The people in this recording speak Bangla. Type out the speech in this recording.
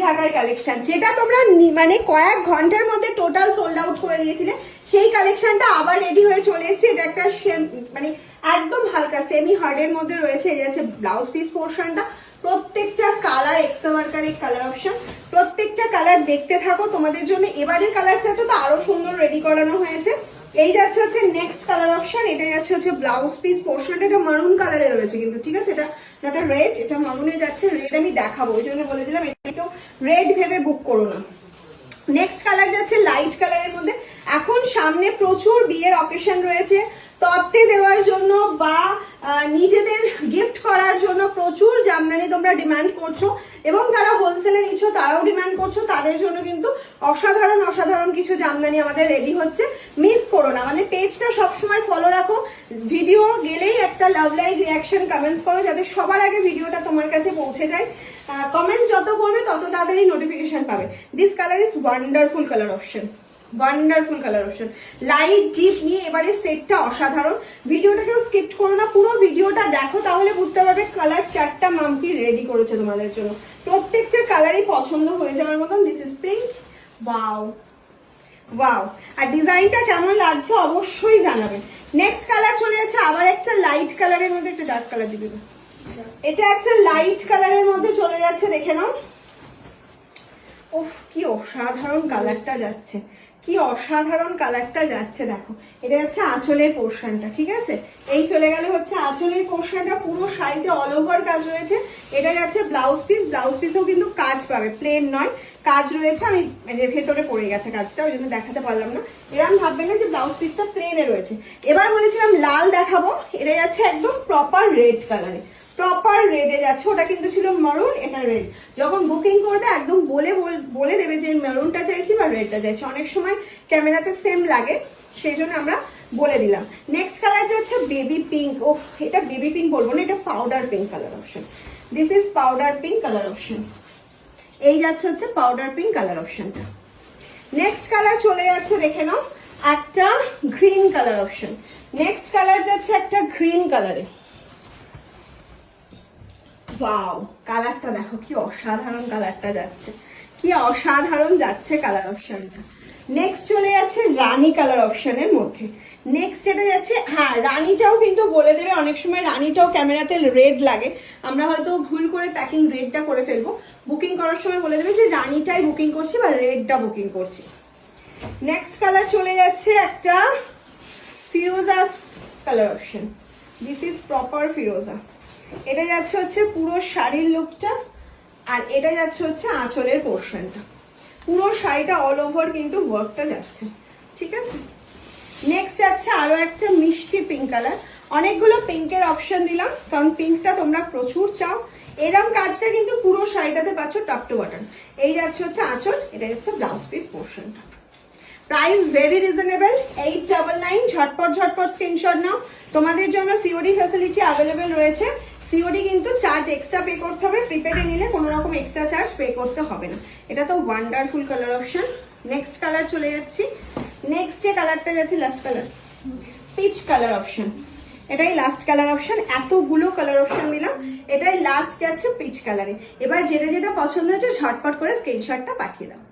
ঢাকাই কালেকশন, যেটা তোমরা মানে কয়েক ঘন্টার মধ্যে টোটাল সোল্ড আউট করে দিয়েছিলে, সেই কালেকশনটা আবার রেডি হয়ে চলে এসেছে। এটা একটা মানে একদম হালকা সেমি হার্ডের মধ্যে রয়েছে। এই আছে ব্লাউজ পিস পোর্শনটা, প্রত্যেকটা কালার এক্সা মার্কারের কালার অপশন, প্রত্যেকটা কালার দেখতে থাকো। তোমাদের জন্য এবারের কালার চার্টটা তো আরো সুন্দর রেডি করানো হয়েছে। এই যাচ্ছে হচ্ছে নেক্সট কালার অপশন, এটা যাচ্ছে হচ্ছে ব্লাউজ পিস পোর্শনটা, এটা মারুন কালারে রয়েছে কিন্তু, ঠিক আছে? এটা রেড, এটা মারুনে যাচ্ছে। রেড আমি দেখাবো ওই জন্য বলে দিলাম, এটা কেউ রেড ভেবে বুক করো না। নেক্সট কালার যাচ্ছে লাইট কালারের মধ্যে। এখন সামনে প্রচুর বিয়ের অকেশন রয়েছে, তত্ত্বে দেওয়ার জন্য বা নিজেদের গিফট করার জন্য প্রচুর জামদানি তোমরা ডিমান্ড করছো, এবং যারা হোলসেলে নিচ্ছ তারাও ডিমান্ড করছো। তাদের জন্য কিন্তু অসাধারণ অসাধারণ কিছু জামদানি আমাদের রেডি হচ্ছে, মিস করো না। আমাদের পেজটা সবসময় ফলো রাখো, ভিডিও গেলেই একটা লাভ লাইক রিয়াকশন কমেন্টস করো, যাতে সবার আগে ভিডিওটা তোমার কাছে পৌঁছে যায়। কমেন্টস যত করবে তত তাড়াতাড়ি নোটিফিকেশন পাবে। This colour is wonderful colour option, wonderful colour option, light deep নিয়ে এবারে সেটটা অসাধারণ। ভিডিওটাকেও স্কিপ করো না, পুরো ভিডিওটা দেখো, তাহলে বুঝতে পারবে কালার চারটা মামকি রেডি করেছে তোমাদের জন্য। প্রত্যেকটা কালারই পছন্দ হয়ে যাওয়ার মতন। This is pink, wow wow. আর ডিজাইনটা কেমন লাগছে অবশ্যই জানাবেন। নেক্সট কালার চলে যাচ্ছে আবার একটা লাইট কালারের মধ্যে, একটা ডার্ক কালার দিয়ে দেবো। এটা একটা লাইট কালারের মধ্যে চলে যাচ্ছে, দেখে নাও। ওফ, কি অসাধারণ কালারটা যাচ্ছে, কি অসাধারণ কালারটা যাচ্ছে। দেখো, এটা হচ্ছে আঁচলের পোর্শনটা, ঠিক আছে? এই চলে গেল হচ্ছে আঁচলের পোর্শনটা, পুরো শাড়িতে অল ওভার কাজ রয়েছে। এটা গেছে ব্লাউজ পিস, ব্লাউজ পিসও কিন্তু কাজ পাবে, প্লেন নয়, কাজ রয়েছে। আমি ভেতরে পড়ে গেছে কাজটা, ওই জন্য দেখাতে পারলাম না। এরকম ভাববেন না যে ব্লাউজ পিসটা প্লেনে রয়েছে। এবার বলেছিলাম লাল দেখাবো, এটা যাচ্ছে একদম প্রপার রেড কালারে, প্রপার রেডে যাচ্ছে। ওটা কিন্তু ছিল মারুন, এটা রেড। যখন বুকিং করবে একদম বলে দেবে যে মারুনটা চাইছি বা রেডটা চাইছি। অনেক সময় ক্যামেরাতে সেম লাগে, সেই জন্য আমরা বলে দিলাম। নেক্সট কালার যাচ্ছে বেবি পিঙ্ক। ও, এটা বেবি পিঙ্ক বলবো না, এটা powder pink colour option. This is powder pink colour option. এই যাচ্ছে হচ্ছে পাউডার পিঙ্ক কালার অপশনটা। নেক্সট কালার চলে যাচ্ছে, দেখে নাও, একটা green colour option. Next colour যাচ্ছে একটা গ্রিন কালারে। ওয়াও, কালারটা দেখো, কি অসাধারণ কালারটা যাচ্ছে, কি অসাধারণ যাচ্ছে কালার অপশনটা। নেক্সট চলে যাচ্ছে রানী কালার অপশনের মধ্যে। নেক্সট যেটা যাচ্ছে, হ্যাঁ রানীটাও কিন্তু বলে দেবে, অনেক সময় রানীটাও ক্যামেরাতে রেড লাগে, আমরা হয়তো ভুল করে প্যাকিং রেডটা করে ফেলবো। বুকিং করার সময় বলে দেবে যে রানীটাই বুকিং করছি বা রেডটা বুকিং করছি। নেক্সট কালার চলে যাচ্ছে একটা ফিরোজা colour option. This is proper firoza. এটা যাচ্ছে হচ্ছে পুরো শাড়ির লুকটা, আর এটা যাচ্ছে হচ্ছে আঁচলের পোর্শনটা। পুরো শাড়িটা অল ওভার কিন্তু ওয়ার্কটা যাচ্ছে, ঠিক আছে? নেক্সট যাচ্ছে আরো একটা মিষ্টি পিঙ্ক কালার। অনেকগুলো পিঙ্কের অপশন দিলাম, কারণ পিঙ্কটা তোমরা প্রচুর চাও। এরকম কাজটা কিন্তু পুরো শাড়িটাতে পাচ্ছ টপ টু বটম। এই যাচ্ছে হচ্ছে আঁচল, এটা যাচ্ছে ব্লাউজ পিস পোর্শনটা। Price very reasonable, 899। ঝটপট ঝটপট স্ক্রিনশট নাও। তোমাদের জন্য সিওডি ফ্যাসিলিটি অ্যাভেলেবেল রয়েছে। সিওডি কিন্তু চার্জ এক্সট্রা পে করতে হবে, প্রিপেডে নিলে কোনো রকম এক্সট্রা চার্জ পে করতে হবে না। এটা তো wonderful colour option. Next colour চলে যাচ্ছি। নেক্সট যে কালারটা যাচ্ছে last colour, peach colour option. এটাই লাস্ট কালার অপশন। এতগুলো কালার অপশন দিলাম, এটাই লাস্ট যাচ্ছে পিচ কালারে। এবার যেটা যেটা পছন্দ হচ্ছে ঝটপট করে স্ক্রিনশটটা পাঠিয়ে দাও।